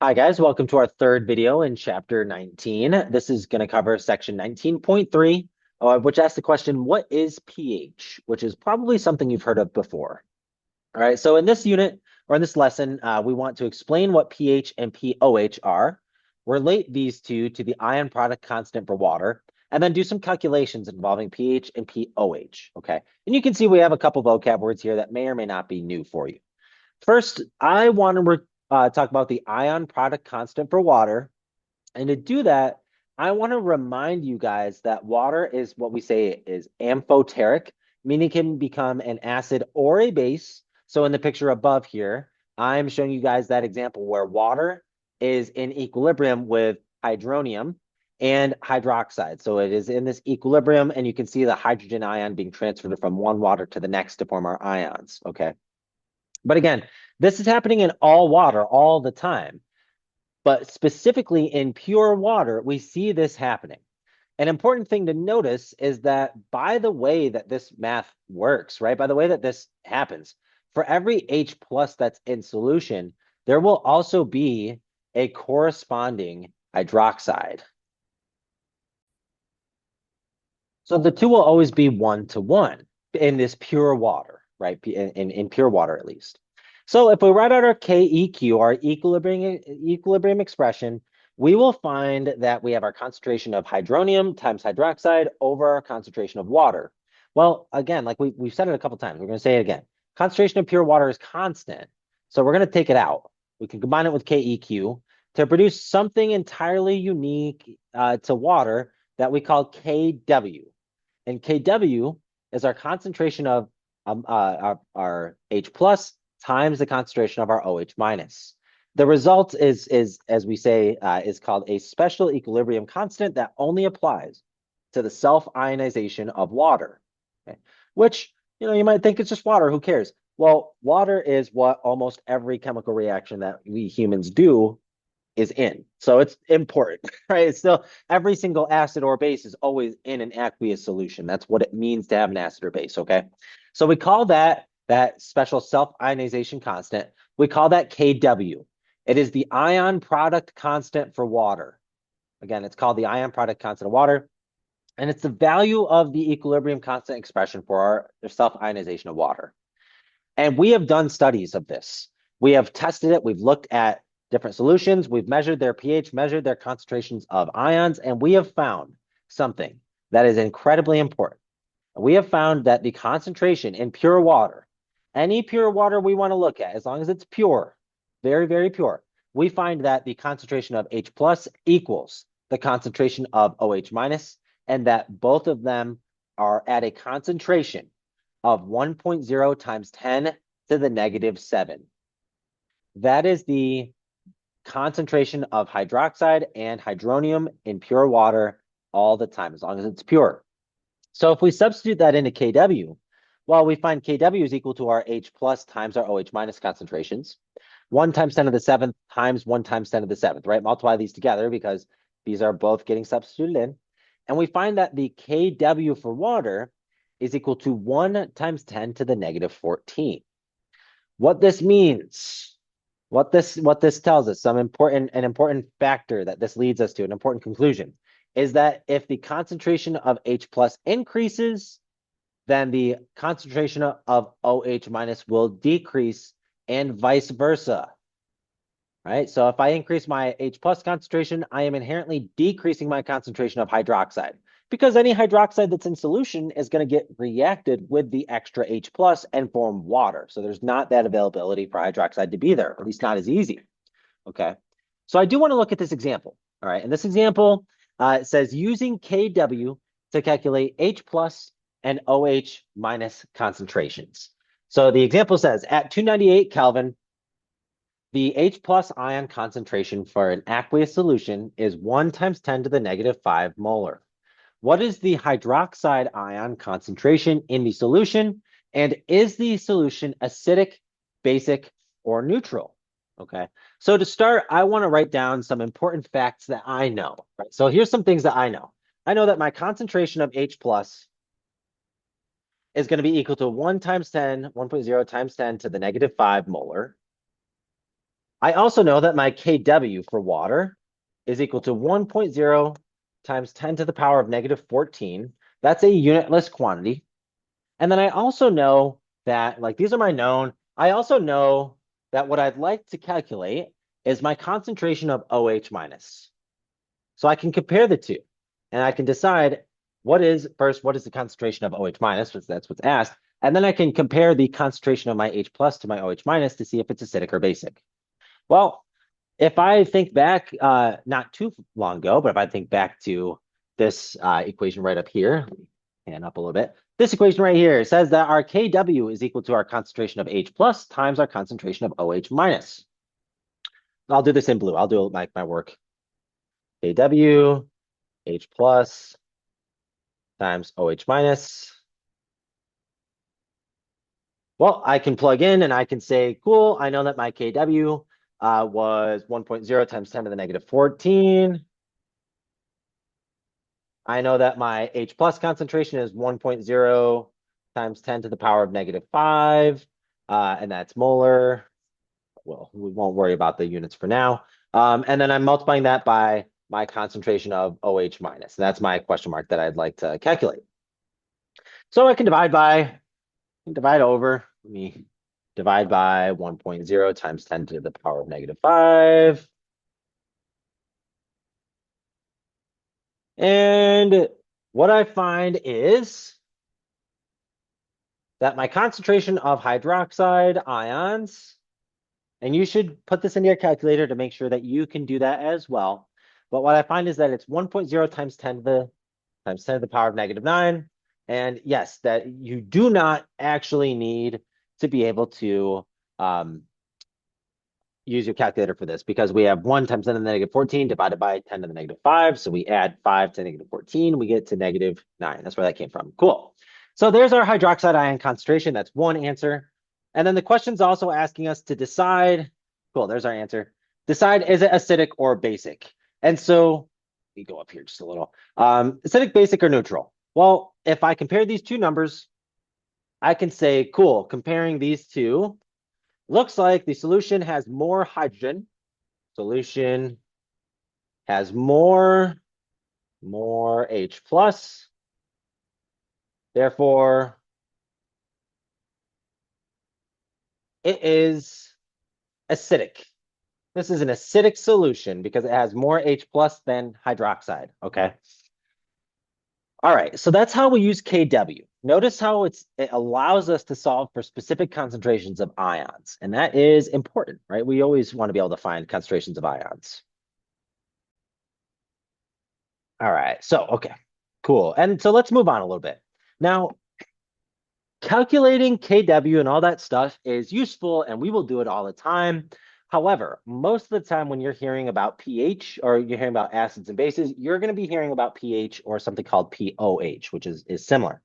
Hi guys, welcome to our third video in chapter 19. This is going to cover section 19.3, which asks the question, what is pH? Which is probably something you've heard of before. All right, so in this unit, or in this lesson, we want to explain what pH and pOH are, relate these two to the ion product constant for water, and then do some calculations involving pH and pOH, okay? And you can see we have a couple vocab words here that may or may not be new for you. First, I want to talk about the ion product constant for water. And to do that, I want to remind you guys that water is what we say is amphoteric, meaning it can become an acid or a base. So in the picture above here, I'm showing you guys that example where water is in equilibrium with hydronium and hydroxide. So it is in this equilibrium, and you can see the hydrogen ion being transferred from one water to the next to form our ions, okay? But again, this is happening in all water all the time. But specifically in pure water, we see this happening. An important thing to notice is that by the way that this math works, right? By the way that this happens, for every H plus that's in solution, there will also be a corresponding hydroxide. So the two will always be 1-to-1 in this pure water, right? In pure water, at least. So if we write out our KEQ, our equilibrium expression, we will find that we have our concentration of hydronium times hydroxide over our concentration of water. Well, again, like we've said it a couple times, we're going to say it again. Concentration of pure water is constant. So we're going to take it out. We can combine it with KEQ to produce something entirely unique to water that we call KW. And Kw is our concentration of our H plus times the concentration of our OH minus. The result is as we say, is called a special equilibrium constant that only applies to the self-ionization of water. Okay? Which, you might think it's just water, who cares? Well, water is what almost every chemical reaction that we humans do is in. So it's important, right? It's still every single acid or base is always in an aqueous solution. That's what it means to have an acid or base, okay? So we call that special self-ionization constant, we call that Kw. It is the ion product constant for water. Again, it's called the ion product constant of water, and it's the value of the equilibrium constant expression for our self-ionization of water. And we have done studies of this. We have tested it. We've looked at different solutions. We've measured their pH, measured their concentrations of ions, and we have found something that is incredibly important. We have found that the concentration in pure water, any pure water we want to look at, as long as it's pure, very, very pure, we find that the concentration of H plus equals the concentration of OH minus, and that both of them are at a concentration of 1.0 times 10 to the negative 7. That is the concentration of hydroxide and hydronium in pure water all the time, as long as it's pure. So if we substitute that into Kw, well, we find Kw is equal to our H plus times our OH minus concentrations. 1 times 10 to the 7th times 1 times 10 to the 7th, right? Multiply these together because these are both getting substituted in. And we find that the Kw for water is equal to 1 times 10 to the negative 14. What this means, what this tells us, an important factor that this leads us to, an important conclusion, is that if the concentration of H plus increases, then the concentration of OH minus will decrease, and vice versa. Right? So if I increase my H plus concentration, I am inherently decreasing my concentration of hydroxide, because any hydroxide that's in solution is going to get reacted with the extra H plus and form water. So there's not that availability for hydroxide to be there, or at least not as easy. Okay. So I do want to look at this example. All right. And this example it says using Kw to calculate H plus and OH minus concentrations. So the example says at 298 Kelvin, the H plus ion concentration for an aqueous solution is 1 times 10 to the negative 5 molar. What is the hydroxide ion concentration in the solution? And is the solution acidic, basic, or neutral? Okay, so to start, I want to write down some important facts that I know. Right? So here's some things that I know. I know that my concentration of H plus is going to be equal to 1 times 10, 1.0 times 10 to the negative 5 molar. I also know that my Kw for water is equal to 1.0 times 10 to the power of negative 14. That's a unitless quantity. And then I also know that, like, these are my known. I also know that what I'd like to calculate is my concentration of OH minus. So I can compare the two and I can decide what is the concentration of OH minus, because that's what's asked. And then I can compare the concentration of my H plus to my OH minus to see if it's acidic or basic. Well, if I think back, not too long ago, but if I think back to this equation right up here, hand up a little bit. This equation right here says that our Kw is equal to our concentration of H plus times our concentration of OH minus. I'll do this in blue. I'll do it like my work. Kw, H plus times OH minus. Well, I can plug in and I can say, cool, I know that my Kw was 1.0 times 10 to the negative 14. I know that my H plus concentration is 1.0 times 10 to the power of negative 5, and that's molar. Well, we won't worry about the units for now. And then I'm multiplying that by my concentration of OH minus. And that's my question mark that I'd like to calculate. So I can divide over. Let me divide by 1.0 times 10 to the power of negative 5. And what I find is that my concentration of hydroxide ions, and you should put this into your calculator to make sure that you can do that as well. But what I find is that it's 1.0 times 10 to the power of negative 9. And yes, that you do not actually need to be able to use your calculator for this, because we have 1 times 10 to the negative 14 divided by 10 to the negative 5. So we add 5 to negative 14, we get to negative 9. That's where that came from. Cool. So there's our hydroxide ion concentration. That's one answer. And then the question's also asking us to decide, cool, there's our answer. Decide, is it acidic or basic? And so we go up here just a little. Acidic, basic, or neutral? Well, if I compare these two numbers, I can say, cool, comparing these two, looks like the solution has more hydrogen. Solution has more H plus. Therefore, it is acidic. This is an acidic solution because it has more H plus than hydroxide, okay? All right, so that's how we use Kw. Notice how it allows us to solve for specific concentrations of ions, and that is important, right? We always want to be able to find concentrations of ions. All right, so, okay, cool. And so let's move on a little bit. Now, calculating Kw and all that stuff is useful, and we will do it all the time. However, most of the time when you're hearing about pH or you're hearing about acids and bases, you're going to be hearing about pH or something called pOH, which is similar.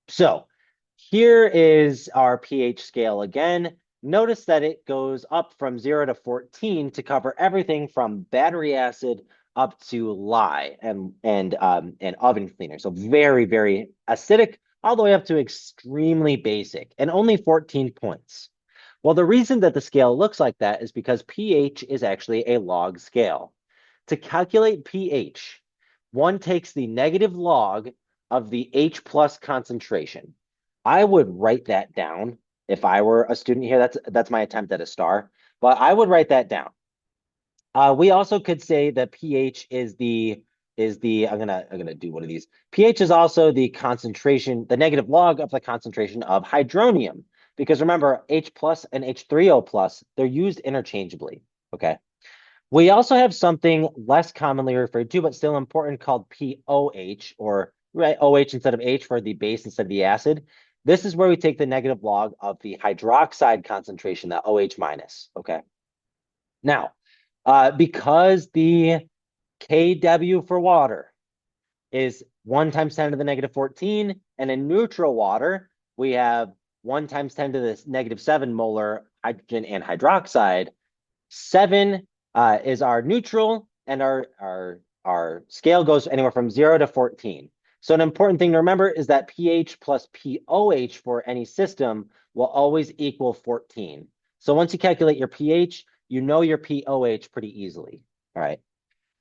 So here is our pH scale again. Notice that it goes up from 0 to 14 to cover everything from battery acid up to lye and oven cleaner. So very, very acidic, all the way up to extremely basic, and only 14 points. Well, the reason that the scale looks like that is because pH is actually a log scale. To calculate pH, one takes the negative log of the H plus concentration. I would write that down if I were a student here. That's my attempt at a star, but I would write that down. We also could say that pH is the I'm gonna do one of these. pH is also the concentration, the negative log of the concentration of hydronium. Because remember, H plus and H3O plus, they're used interchangeably. Okay. We also have something less commonly referred to, but still important, called pOH, or right, OH instead of H for the base instead of the acid. This is where we take the negative log of the hydroxide concentration, the OH minus. Okay. Now, because the Kw for water is 1 times 10 to the negative 14, and in neutral water, we have 1 times 10 to the negative 7 molar hydrogen and hydroxide. 7 is our neutral, and our scale goes anywhere from 0 to 14. So an important thing to remember is that pH plus pOH for any system will always equal 14. So once you calculate your pH, you know your pOH pretty easily. All right.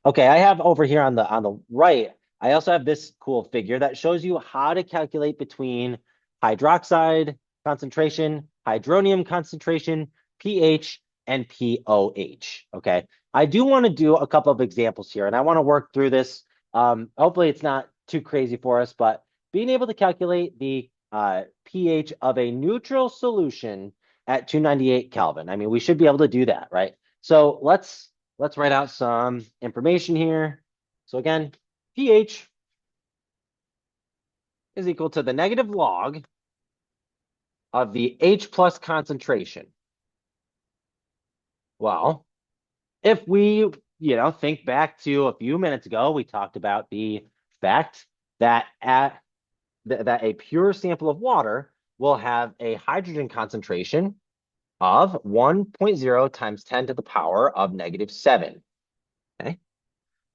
Okay, I have over here on the right, I also have this cool figure that shows you how to calculate between hydroxide concentration, hydronium concentration, pH, and pOH. Okay, I do want to do a couple of examples here, and I want to work through this. Hopefully, it's not too crazy for us, but being able to calculate the pH of a neutral solution at 298 Kelvin. I mean, we should be able to do that, right? So let's write out some information here. So again, pH is equal to the negative log of the H plus concentration. Well, if we, think back to a few minutes ago, we talked about the fact that that a pure sample of water will have a hydrogen concentration of 1.0 times 10 to the power of -7. Okay.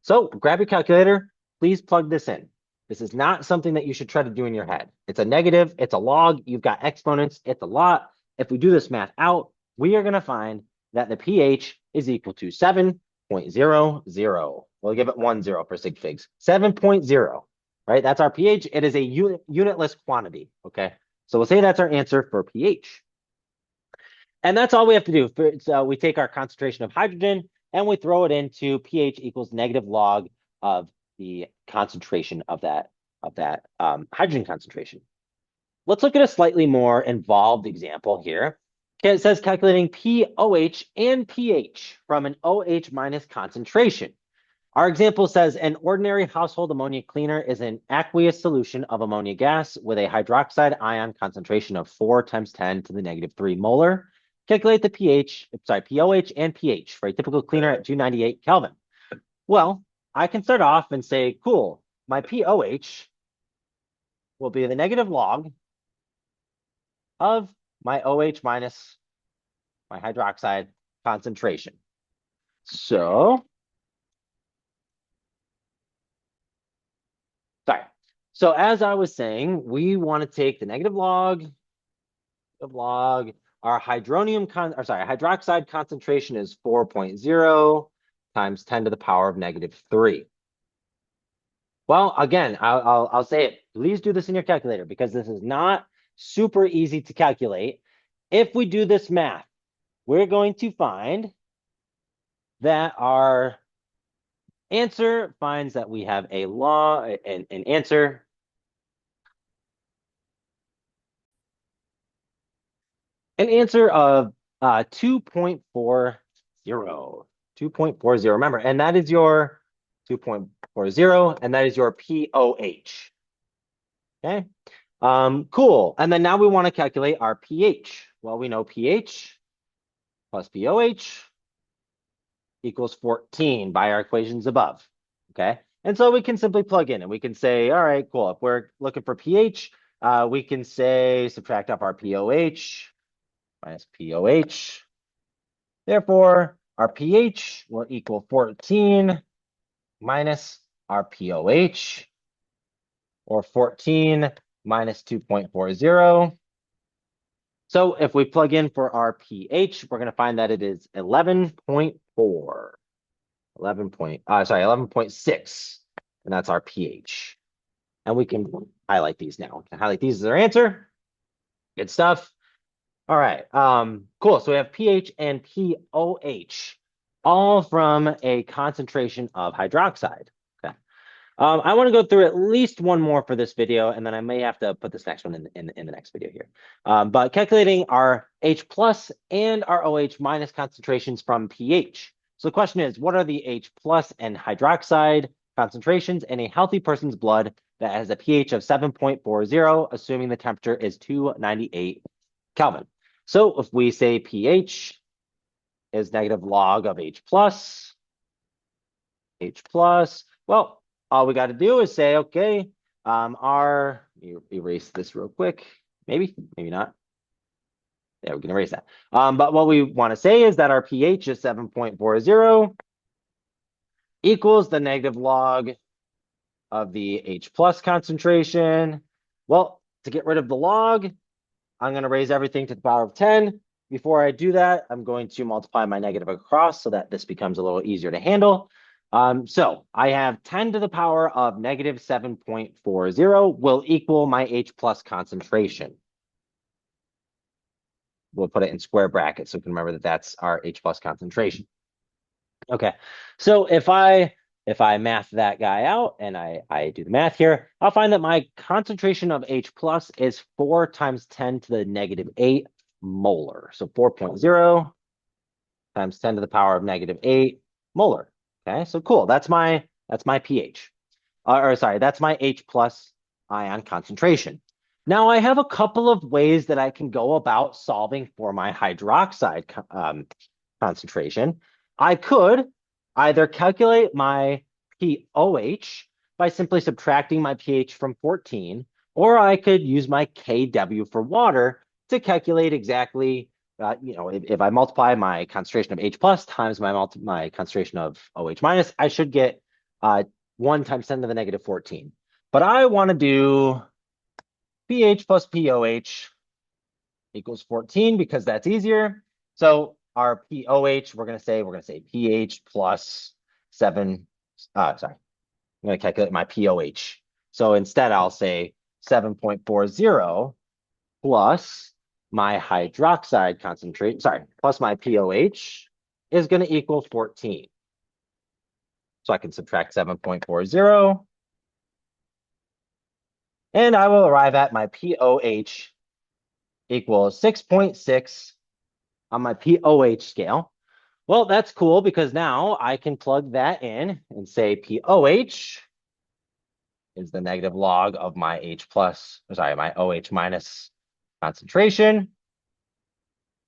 So grab your calculator, please plug this in. This is not something that you should try to do in your head. It's a negative, it's a log, you've got exponents, it's a lot. If we do this math out, we are going to find that the pH is equal to 7.00. We'll give it 10 for sig figs. 7.0, right? That's our pH. It is a unitless quantity, okay? So we'll say that's our answer for pH. And that's all we have to do. So we take our concentration of hydrogen and we throw it into pH equals negative log of the concentration of that hydrogen concentration. Let's look at a slightly more involved example here. Okay, it says calculating pOH and pH from an OH minus concentration. Our example says an ordinary household ammonia cleaner is an aqueous solution of ammonia gas with a hydroxide ion concentration of 4 times 10 to the -3 molar. Calculate the pOH and pH for a typical cleaner at 298 Kelvin. Well, I can start off and say, cool, my pOH will be the negative log of my OH minus my hydroxide concentration. So, sorry. So as I was saying, we want to take the negative log of our hydroxide concentration is 4.0 times 10 to the power of -3. Well, again, I'll say it. Please do this in your calculator because this is not super easy to calculate. If we do this math, we're going to find that our answer finds that we have an answer of 2.40. 2.40. Remember, and that is your 2.40, and that is your pOH. Okay. Cool. And then now we want to calculate our pH. Well, we know pH plus pOH equals 14 by our equations above. Okay. And so we can simply plug in and we can say, all right, cool. If we're looking for pH, we can say subtract off our pOH minus pOH. Therefore, our pH will equal 14 minus our pOH, or 14 minus 2.40. So if we plug in for our pH, we're going to find that it is 11.4. 11.6, and that's our pH. And we can highlight these now. We can highlight these as our answer. Good stuff. All right, cool. So we have pH and pOH, all from a concentration of hydroxide. Okay. I want to go through at least one more for this video, and then I may have to put this next one in the next video here. But calculating our H plus and our OH minus concentrations from pH. So the question is, what are the H plus and hydroxide concentrations in a healthy person's blood that has a pH of 7.40, assuming the temperature is 298 Kelvin? So if we say pH is negative log of H plus, well, all we got to do is say, okay, erase this real quick. Maybe not. Yeah, we can erase that. But what we want to say is that our pH is 7.40 equals the negative log of the H plus concentration. Well, to get rid of the log, I'm going to raise everything to the power of 10. before I do that, I'm going to multiply my negative across so that this becomes a little easier to handle. So I have 10 to the power of negative 7.40 will equal my H plus concentration. We'll put it in square brackets so we can remember that that's our H plus concentration. Okay, so if I math that guy out and I do the math here, I'll find that my concentration of H plus is 4 times 10 to the negative 8 molar. So 4.0 times 10 to the power of negative 8 molar. Okay, so cool. That's my pH. Or sorry, that's my H plus ion concentration. Now I have a couple of ways that I can go about solving for my hydroxide concentration. I could either calculate my pOH by simply subtracting my pH from 14, or I could use my kW for water to calculate exactly, if I multiply my concentration of H plus times my concentration of OH minus, I should get 1 times 10 to the negative 14. But I want to do pH plus pOH equals 14 because that's easier. So our pOH, we're going to say pH plus 7. Sorry, I'm going to calculate my pOH. So instead, I'll say 7.40 plus my hydroxide concentration, plus my pOH is going to equal 14. So I can subtract 7.40. And I will arrive at my pOH equals 6.6 on my pOH scale. Well, that's cool because now I can plug that in and say pOH is the negative log of my my OH minus concentration.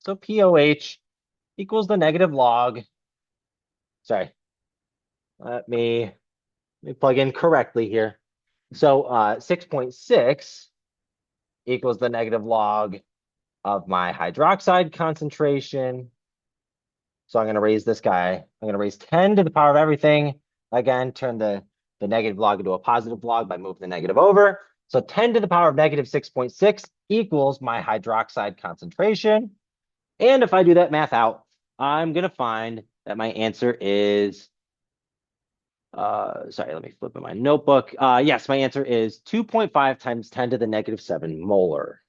So pOH equals the negative log. Sorry, let me plug in correctly here. So 6.6 equals the negative log of my hydroxide concentration. So I'm going to raise this guy. I'm going to raise 10 to the power of everything. Again, turn the negative log into a positive log by moving the negative over. So 10 to the power of negative 6.6 equals my hydroxide concentration. And if I do that math out, I'm going to find that my answer is, sorry, let me flip in my notebook. Yes, my answer is 2.5 times 10 to the negative 7 molar.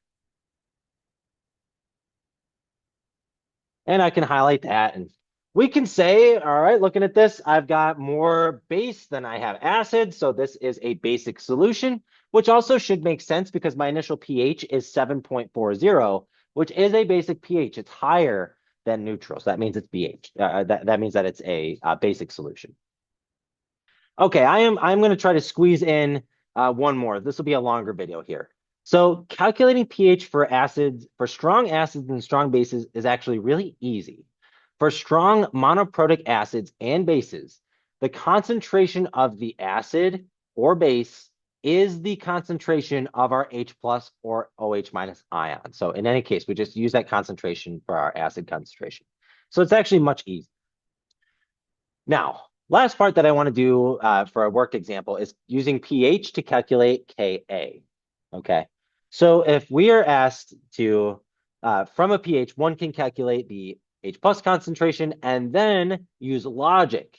And I can highlight that. And we can say, all right, looking at this, I've got more base than I have acid. So this is a basic solution, which also should make sense because my initial pH is 7.40, which is a basic pH. It's higher than neutral. So that means it's BH. That means that it's a basic solution. Okay, I'm going to try to squeeze in one more. This will be a longer video here. So calculating pH for acids, for strong acids and strong bases is actually really easy. For strong monoprotic acids and bases, the concentration of the acid or base is the concentration of our H plus or OH minus ion. So in any case, we just use that concentration for our acid concentration. So it's actually much easier. Now, last part that I want to do for a worked example is using pH to calculate Ka. Okay, so if we are asked to, from a pH, one can calculate the H plus concentration and then use logic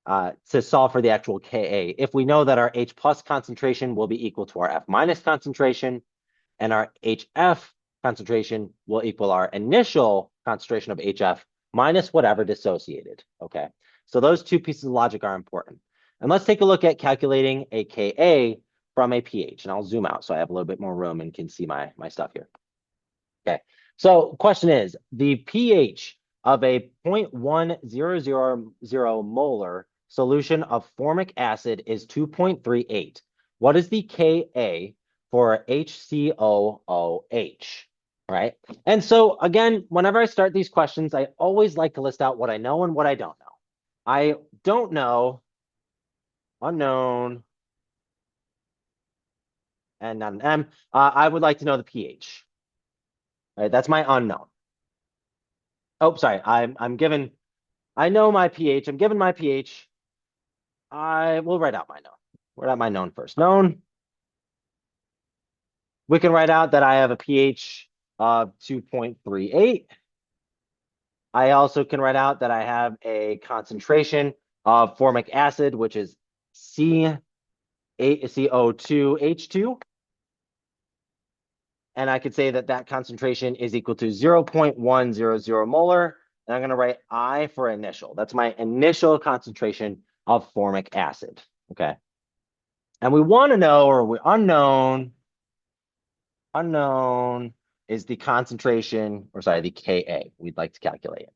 to solve for the actual Ka. If we know that our H plus concentration will be equal to our F minus concentration and our HF concentration will equal our initial concentration of HF minus whatever dissociated, okay? So those two pieces of logic are important. And let's take a look at calculating a Ka from a pH. And I'll zoom out so I have a little bit more room and can see my stuff here. Okay, so question is, the pH of a 0.1000 molar solution of formic acid is 2.38. What is the Ka for HCOOH? Right? And so again, whenever I start these questions, I always like to list out what I know and what I don't know. I don't know, unknown, and not an M. I would like to know the pH. Right, that's my unknown. Oh, sorry. I'm given. I know my pH. I'm given my pH. I will write out my known. Write out my known first. Known. We can write out that I have a pH of 2.38. I also can write out that I have a concentration of formic acid, which is CO2H2. And I could say that that concentration is equal to 0.100 molar. And I'm going to write I for initial. That's my initial concentration of formic acid. Okay. And we want to know, or we unknown is the concentration, or sorry, the Ka. We'd like to calculate it.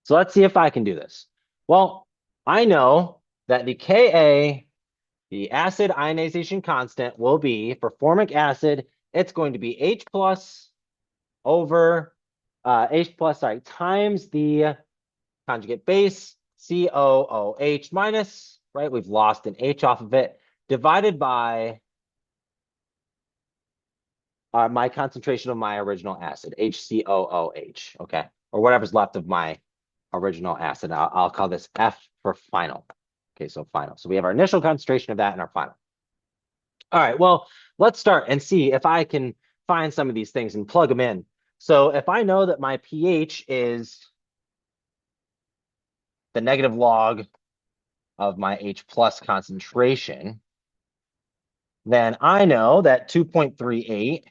So let's see if I can do this. Well, I know that the Ka, the acid ionization constant, will be, for formic acid, it's going to be H plus over times the conjugate base, COOH minus, right? We've lost an H off of it, divided by my concentration of my original acid, HCOOH, okay? Or whatever's left of my original acid. I'll call this F for final. Okay, so final. So we have our initial concentration of that and our final. All right, well, let's start and see if I can find some of these things and plug them in. So if I know that my pH is the negative log of my H plus concentration, then I know that 2.38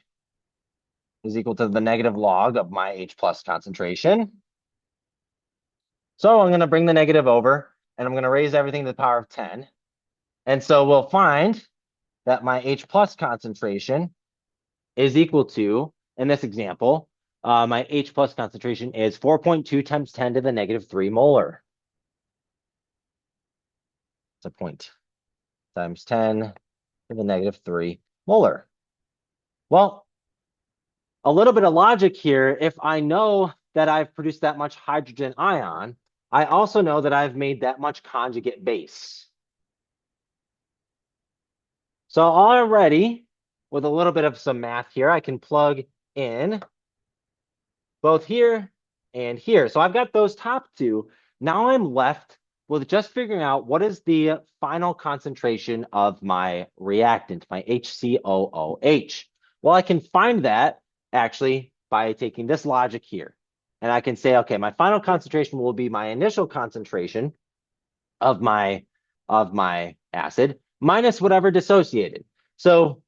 is equal to the negative log of my H plus concentration. So I'm going to bring the negative over, and I'm going to raise everything to the power of 10. And so we'll find that my H plus concentration is equal to, in this example, my H plus concentration is 4.2 times 10 to the negative 3 molar. It's a point times 10 to the negative 3 molar. Well, a little bit of logic here. If I know that I've produced that much hydrogen ion, I also know that I've made that much conjugate base. So already, with a little bit of some math here, I can plug in both here and here. So I've got those top two. Now I'm left with just figuring out what is the final concentration of my reactant, my HCOOH. Well, I can find that actually by taking this logic here. And I can say, okay, my final concentration will be my initial concentration of my acid minus whatever dissociated. So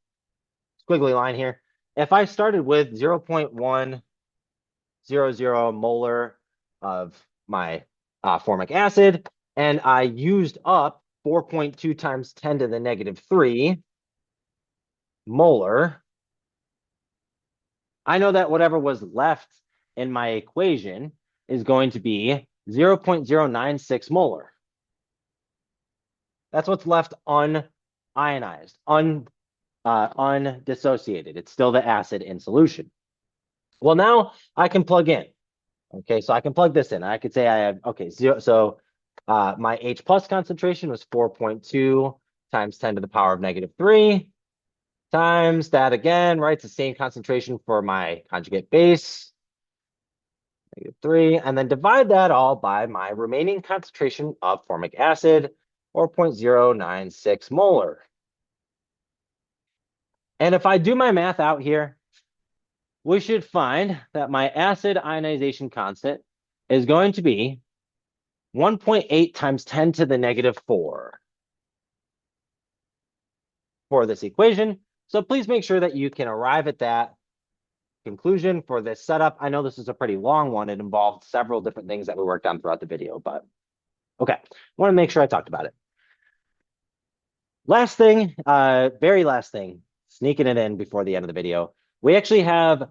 squiggly line here. If I started with 0.100 molar of my formic acid, and I used up 4.2 times 10 to the negative 3 molar, I know that whatever was left in my equation is going to be 0.096 molar. That's what's left unionized, undissociated. It's still the acid in solution. Well, now I can plug in. Okay, so I can plug this in. I could say I have, okay, so my H plus concentration was 4.2 times 10 to the power of negative 3 times that again, right? It's the same concentration for my conjugate base, negative 3, and then divide that all by my remaining concentration of formic acid, 4.096 molar. And if I do my math out here, we should find that my acid ionization constant is going to be 1.8 times 10 to the negative 4 for this equation. So please make sure that you can arrive at that conclusion for this setup. I know this is a pretty long one. It involved several different things that we worked on throughout the video, but okay. I want to make sure I talked about it. Last thing, very last thing, sneaking it in before the end of the video. We actually have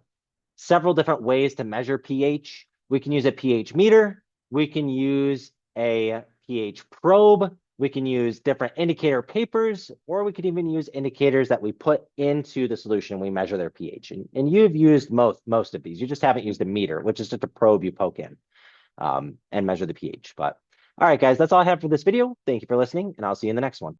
several different ways to measure pH. We can use a pH meter. We can use a pH probe. We can use different indicator papers, or we could even use indicators that we put into the solution. We measure their pH. And you've used most of these. You just haven't used a meter, which is just a probe you poke in and measure the pH. But all right, guys, that's all I have for this video. Thank you for listening, and I'll see you in the next one.